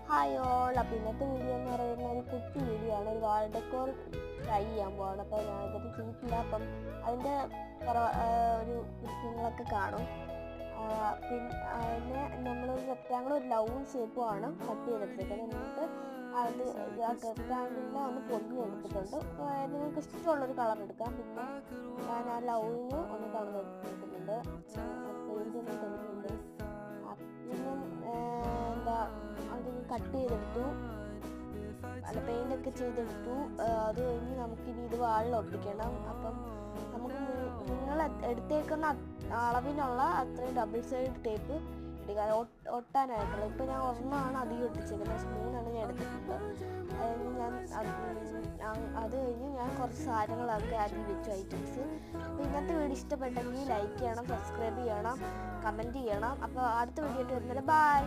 Hi all. അപ്പോൾ ഇന്നത്തെ video എന്ന് പറയുന്ന ഒരു കുട്ടി വീഡിയോ ആണ്. ഒരു വാൾ ഡെക്കോർ ട്രൈ ചെയ്യാൻ പോവാണ്. അപ്പോൾ ഞാൻ ഇതൊക്കെ ചെയ്തിട്ടില്ല. അപ്പം അതിൻ്റെ ഒരു ദൃശ്യങ്ങളൊക്കെ കാണും. പിന്നെ നമ്മൾ റെക്റ്റാങ്കിൾ ഒരു ലവ് ഷേപ്പുമാണ് കട്ട് ചെയ്തെടുത്തേക്കുന്നത്. എന്നിട്ട് അത് ആ റെക്റ്റാങ്കിളിനെ ഒന്ന് പൊങ്ങി എടുത്തിട്ടുണ്ട്. നിങ്ങൾക്ക് ഇഷ്ടമുള്ളൊരു കളർ എടുക്കാം. പിന്നെ ഞാൻ ആ ലവിന് ഒന്ന് കളറെടുത്തിട്ടുണ്ട്, പെയിൻ്റ് ഒന്ന് തന്നിട്ടുണ്ട്. പിന്നെ എന്താ അത് കട്ട് ചെയ്തെടുത്തു, അല്ല പെയിൻ്റൊക്കെ ചെയ്തെടുത്തു. അത് കഴിഞ്ഞ് നമുക്കിനി ഇത് വാളിൽ ഒട്ടിക്കണം. അപ്പം നമുക്ക് നിങ്ങൾ എടുത്തേക്കുന്ന അളവിനുള്ള അത്രയും ഡബിൾ സൈഡ് ടേപ്പ് ഇടുക ഒട്ടാനായിട്ടുള്ളത്. ഇപ്പോൾ ഞാൻ ഒരെണ്ണമാണ് അധികം ഒട്ടിച്ചേക്കുന്നത്, 3 ഞാൻ എടുത്തിട്ടുണ്ട്. അത് കഴിഞ്ഞ് ഞാൻ കുറച്ച് സാധനങ്ങളൊക്കെ ആക്കി വെച്ചു, ഐറ്റംസ്. അപ്പോൾ ഇന്നത്തെ വീഡിയോ ഇഷ്ടപ്പെട്ടെങ്കിൽ ലൈക്ക് ചെയ്യണം, സബ്സ്ക്രൈബ് ചെയ്യണം, കമൻറ്റ് ചെയ്യണം. അപ്പോൾ അടുത്ത വീഡിയോ ആയിട്ട് വരുന്നത്. ബൈ.